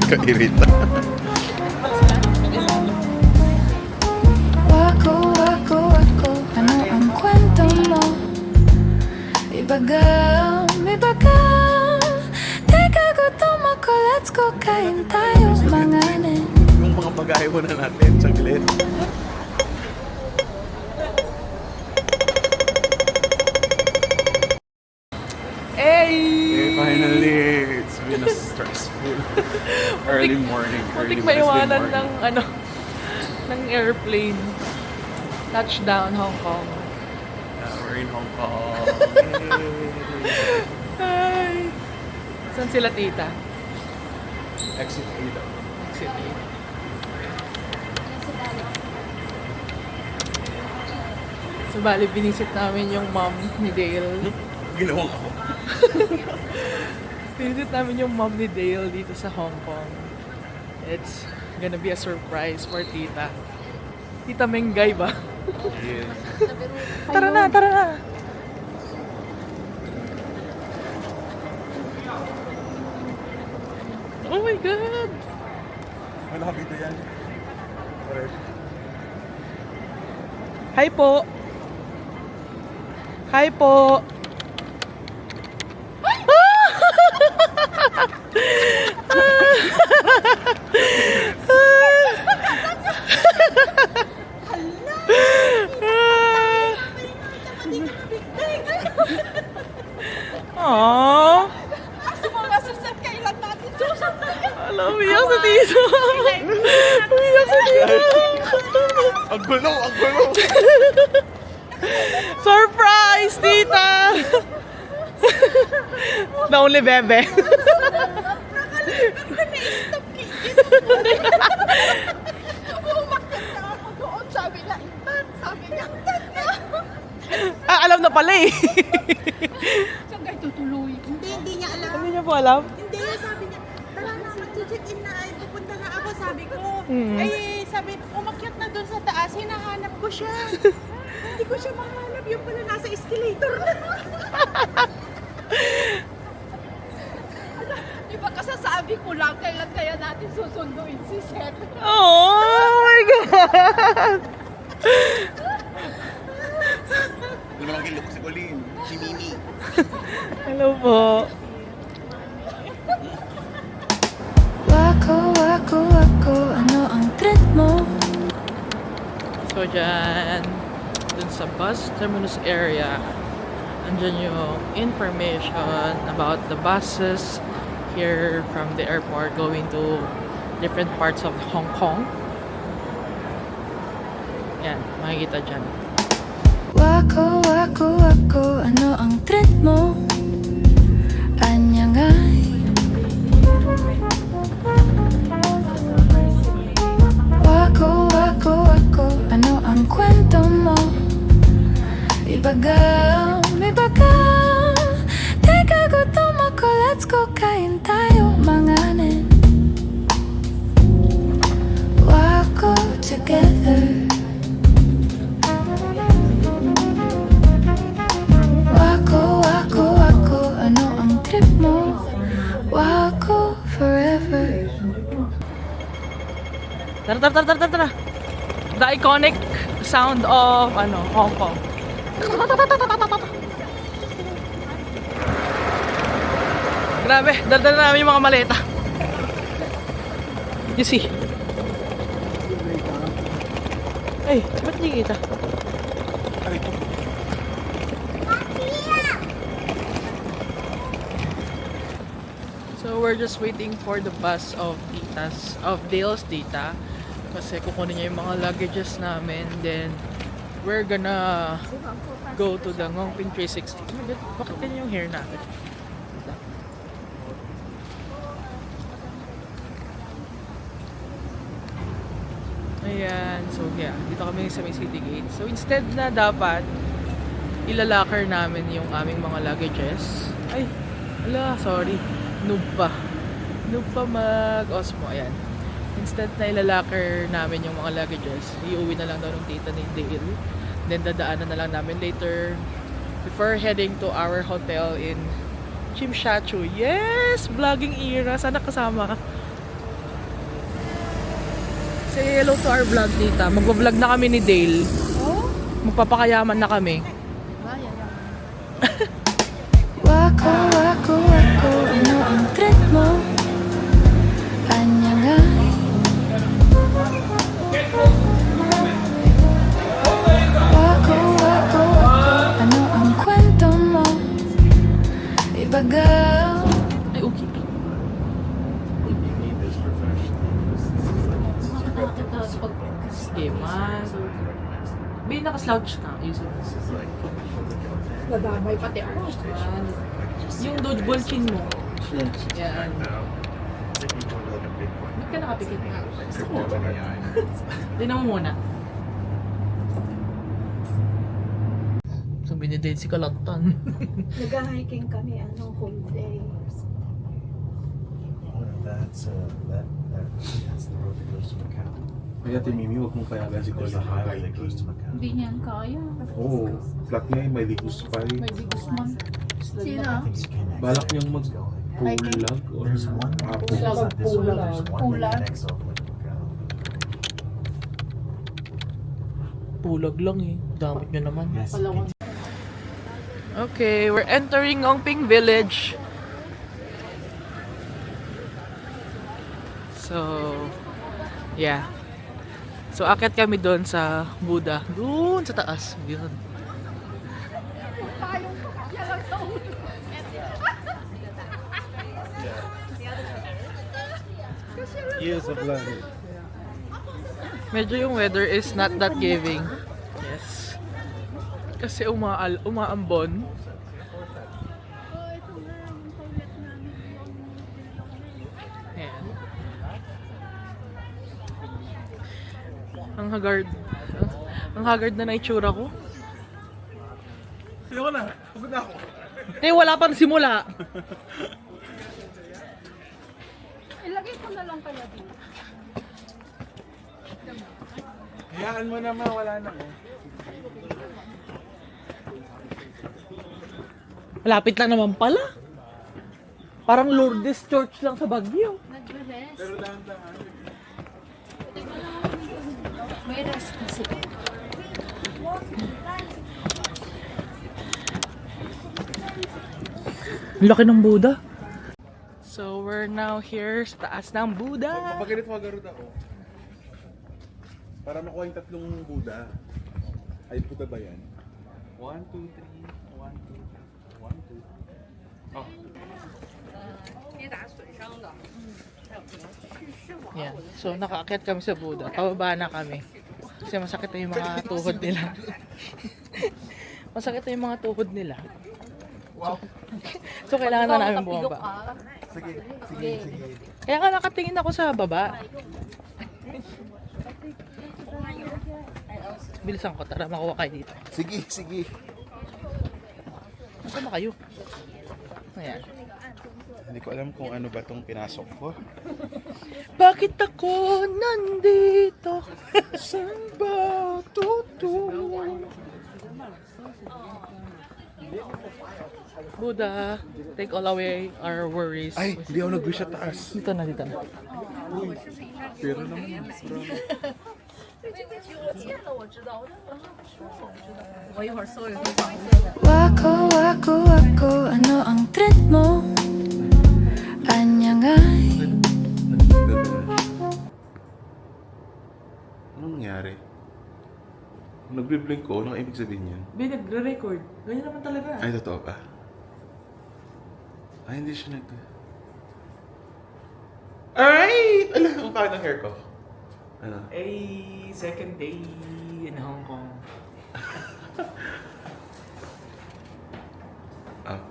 Kairita. Wako, wako, wako, ano ang kwento mo? Ibagam, ibagam. Teka, gutom ako, let's go, kain tayo, manganin. Yung mga bagahe muna natin, saglit. Hey! Finally, it's been a stressful early morning. Muntik Early maiwanan Wednesday ng morning. ng airplane. Touchdown, Hong Kong. We're in Hong Kong. Ay! Saan sila tita? Exit A daw. City. So, bali, binisit namin yung mom ni Dale. Ginawang ako. Binisit namin yung mom ni Dale dito sa Hong Kong. It's gonna be a surprise for tita. Tita Menggay ba? Yes. Tara na, tara na! Oh my God! Malapit na yan. Correct. Hi po! Hi po! Aww! Alam, umiyak sa tito! Umiyak sa tito! Ang gulo! Ang gulo! Surprise, tita! The only bebe. Alam na pala eh. Saan kayo tutuloy? Hindi niya alam. Hindi niyo po alam? Hindi, sabi niya, tara na, mag-check-in na, ay, pupunta na ako, sabi ko. Hmm. Eh, sabi, umakyat na doon sa taas, hinahanap ko siya. Hindi ko siya mahanap, yung pala nasa escalator na. Di ba kasasabi ko lang, kailan kaya natin susunduin si Seth? Oh my God! Hindi naman kilok si Colleen. Si Mimi. Hello po. Wako, wako, wako, ano ang trip mo? So dyan, dun sa bus terminus area, andyan yung information about the buses here from the airport going to different parts of Hong Kong. Yan, makikita dyan. Wako, wako, wako, ano ang trip mo? Anya nga'y Wako, wako, wako, ano ang kwento mo? Ibagam, ibagam. Teka, gutom ako, let's go, kain tayo, manganin. Wako together. Wako, wako, wako, ano ang trip mo? Wako forever. Tara, tara, tara, tara, tara, tara. The iconic sound of Hong Kong. Grabe, daldal namin yung mga maleta. You see? Ay, ba't hindi kita? Ay, ito. So we're just waiting for the bus of Dale's tita. Kasi kukunin niya yung mga luggages namin. Then we're gonna go to the Ngongping 360. Oh my God, bakit ganyan yung hair natin? Ayan, so yeah, dito kami sa may city gate. So instead na dapat ilalocker namin yung aming mga luggages. Ay, ala, sorry. Noob pa mag-Osmo, ayan. Instead na ilalocker namin yung mga luggages, iuwi na lang daw ng tita ni Dale. Then dadaanan na lang namin later before heading to our hotel in Chimshachu. Yes! Vlogging era. Sana kasama ka. Say hello to our vlog, tita. Magpa-vlog na kami ni Dale. Magpapakayaman na kami. Wako, wako, wako, ano ang trip mo? Anya nga. Wako, wako, wako, ano ang kwento mo? Ibagaw. Ay, okay. Sige, man. Bay, naka-slouch ka. Ayusin mo. Nadamay pati ako. Yung dodgeball chin mo. Yan. Ba't ka nakapikit nga? Tignan mo muna. Sabi ni Dale si Kalatan. Nag-hiking kami, whole day. That's the road that goes to Macau. Kaya Mimi, huwag mong payagan si There's Colin. a highway that goes to Macau. Hindi niyan kaya. Oo, flat niya eh, may ligus pa eh. May Di Guzman. Sino? I think it's connected. Balak niyang It's going. mag-pulag or There's one hapon. that goes this way. There's one that Pulag. connects all the way to Macau. Pulag lang eh. Damit nyo naman. Yes. Palawang. Okay, we're entering Ongping Village. So, yeah. So, akit kami doon sa Buddha. Doon sa taas. Yun. Years of learning. Medyo yung weather is not that giving. Yes. Kasi umaambon. Ayan. Ang haggard. Ang haggard na naitsura ko. Sino ko na? Pagod na ako. Eh, wala pang simula. Ilagay ko na lang kaya dito. Hayaan mo naman, wala na eh. Malapit lang naman pala. Parang Lourdes Church lang sa Baguio. Nag-rest. Pero dahan-dahan. May rest kasi. Ang laki ng Buddha. So, we're now here sa taas ng Buddha. Pag ganito magarod ako, para makuha yung tatlong Buddha, ay Buddha ba yan? 1, 2, 3, 1, 2, 1, 2. Oh. Yan. So, nakaakyat kami sa Buddha. Pababa na kami. Kasi masakit na yung mga tuhod nila. Masakit na yung mga tuhod nila. Wow. So, kailangan na namin bumaba. Sige, sige, sige. Kaya nga nakatingin ako sa baba. Bilisan ko, tara makuha kayo dito. Sige, sige. Nasaan na kayo? Ayan. Hindi ko alam kung ano ba itong pinasok ko. Bakit ako nandito? Saan ba tutulong? Buddha, take all away our worries. Ay, hindi ako nag-wish sa taas. Dito na, dito na. Pero naman, Wako, wako, wako, ano ang trip mo? Anya nga. Anong nangyari? Nagbi-blink ko, anong ibig sabihin yan? Be, nagre-record. Ganyan naman talaga. Ay, totoo ba? Ay, hindi siya Alright! Alam, ang pangit ng hair ko. Ano? Ay, second day in Hong Kong. Ah.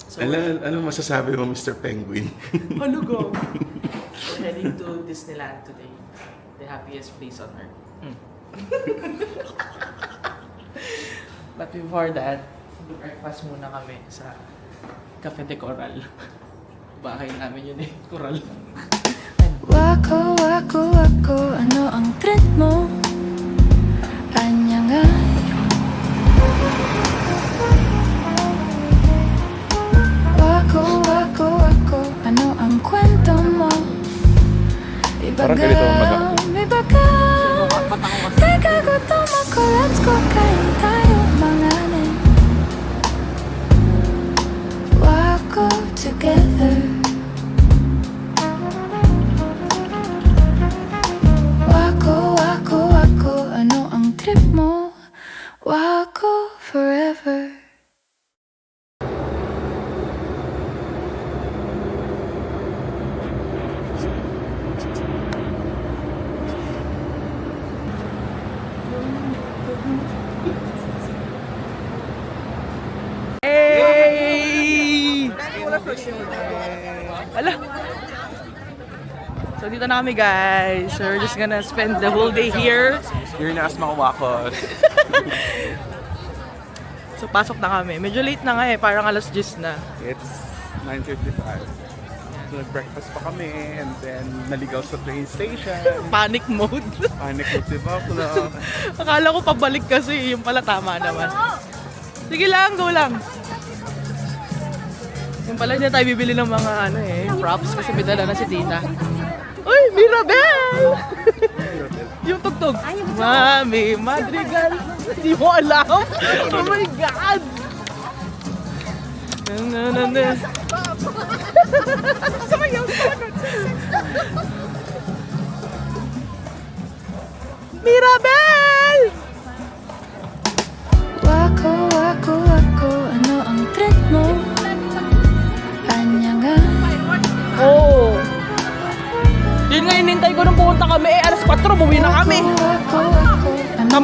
So, Ano masasabi mo, Mr. Penguin? Hello, go! We're heading to Disneyland today. The happiest place on earth. But before that, breakfast muna kami sa Cafe de Coral. Bahay namin yun eh, Coral. Wako, wako, wako, ano ang trip mo? Anya nga. Wako, wako, wako, ano ang kwento mo? Parang ganito ang Ibagaw, ibagaw. Ala. So dito na kami guys. So we're just gonna spend the whole day here. Here na Asma Wakos. So pasok na kami. Medyo late na nga eh. Parang alas 10 na. It's 9:55. So nag-breakfast pa kami and then naligaw sa train station. Panic mode. Panic mode si Bakla. Akala ko pabalik kasi. Yung pala tama naman. Sige lang, go lang. Yung pala hindi na tayo bibili ng mga props kasi may dala na si Tita. Uy, Mirabel! Yung tugtog. Mami, Madrigal. Hindi mo alam. Oh my God! Mirabel! Wako, wako, wako, ano ang trip mo? Anya nga. Oo. Yun nga, inintay ko nung pumunta kami. Alas 4, buwi na kami. Wako, wako, ano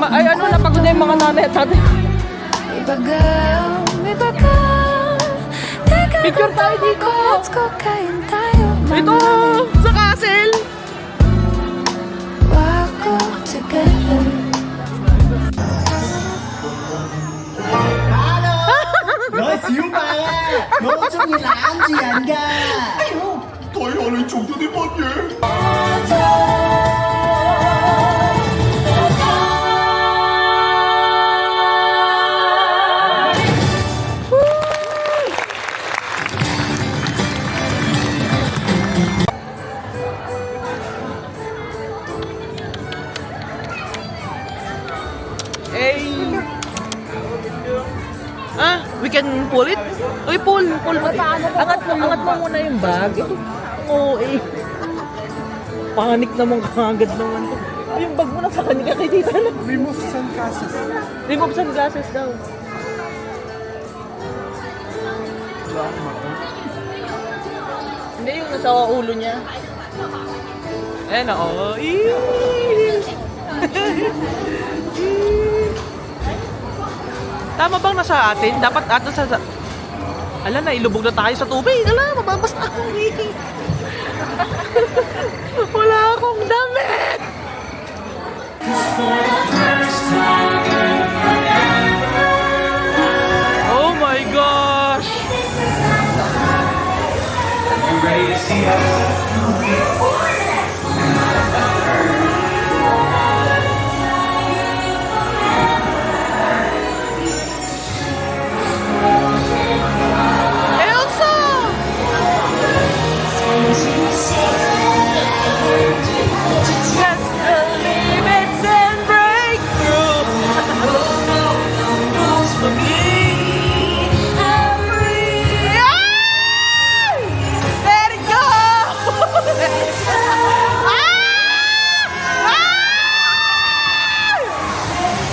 Napagod na yung mga nanay at tatay. ibagaw, ibagaw. Teka, Picture tayo dito. let's go, kain tayo. Ito, sa castle. Wako together. Hey. We can pull it? Uy, pull mo. Angat mo muna yung bag. Ito, oo Panik naman kagad naman to. Yung bag mo nasa kanya kay Tita na. Remove sunglasses. Remove sunglasses daw. Hindi yung nasa ulo niya. Ayan o. Tama bang nasa atin? Dapat ato sa... Ala na, ilubog na tayo sa tubig. Ala, mababasa ako. Wala akong damit! Oh my gosh! Elsa! Just believe it and break through. For me, I'm free. Let it go!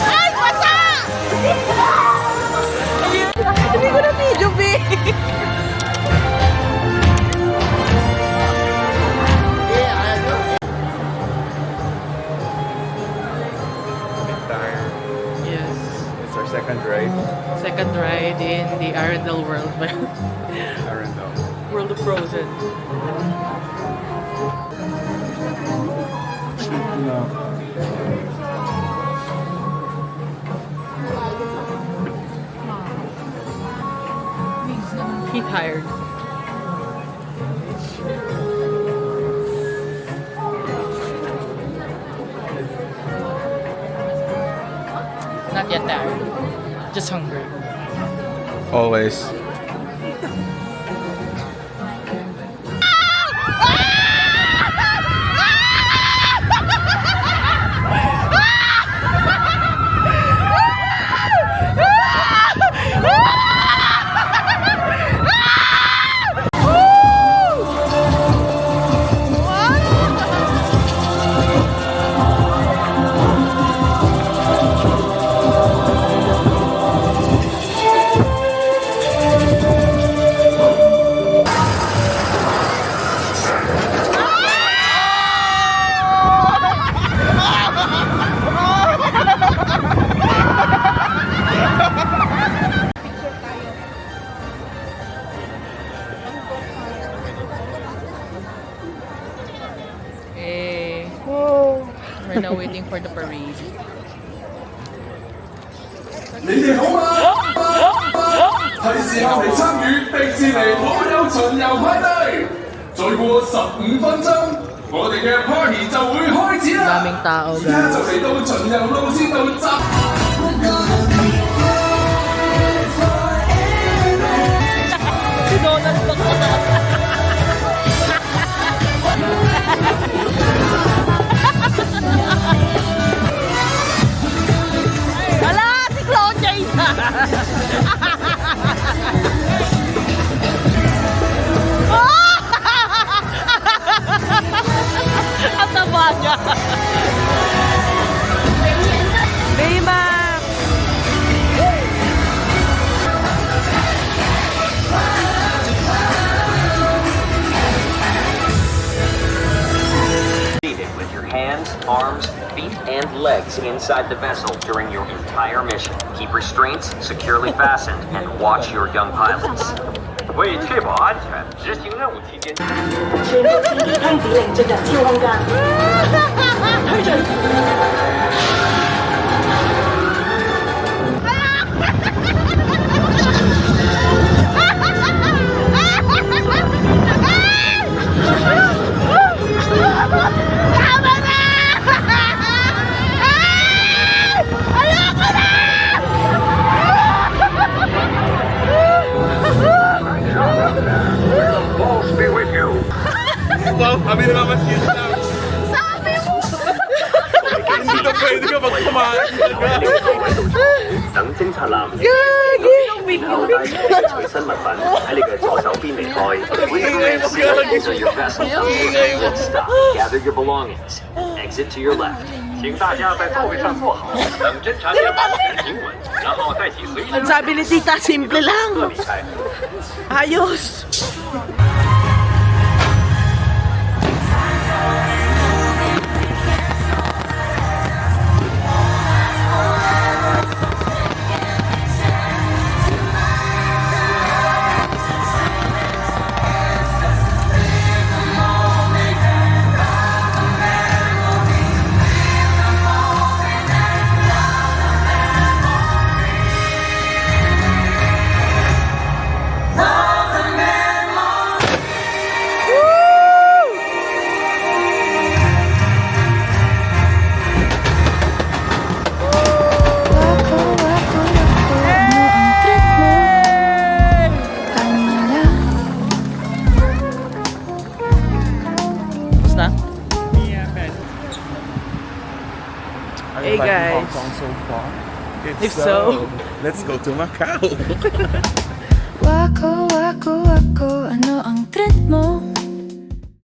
Ay, basa! Hindi ko na video, B. Tired. Yes. It's our second ride. Second ride in the Arendelle world. Arundel. World of Frozen. No. He tired. Not yet tired. Just hungry. Always. now waiting for the parade. 你哋好嗎？係時候嚟參與迪士尼所有巡遊派對。再過15分鐘，我哋嘅 party 就會開始啦！ Daming tao, 而家就 guys. 嚟到巡遊路線度集。 Si Donald Duck. Ala, si Claudia. Ang taba niya. Baymax. Seated with your hands, arms, feet, and legs inside the vessel during your entire mission. Keep restraints securely fastened and watch your young pilots. 为确保安全，执行任务期间。全部司機聽指令進入超空間。推進。Wow, kami naman kita. Sabi mo! Hindi na pwede ka magkumain. 等偵察艦然後帶住你隨身物品喺你嘅左手邊離開。Enter your vessel and stop. Gather your belongings. Exit to your left. 请大家在座位上坐好，等侦察舰保持平稳，然后带起随身 Ang sabi ni Tita, simple 立 lang. 刻离开。 Ayos. Wako, wako, wako, ano ang trip mo? Kanya lang. Tapos na? Are Hey, you liking guys. Hong Kong so far? If so, let's go to Macau. Wako, wako, wako, ano ang trip mo?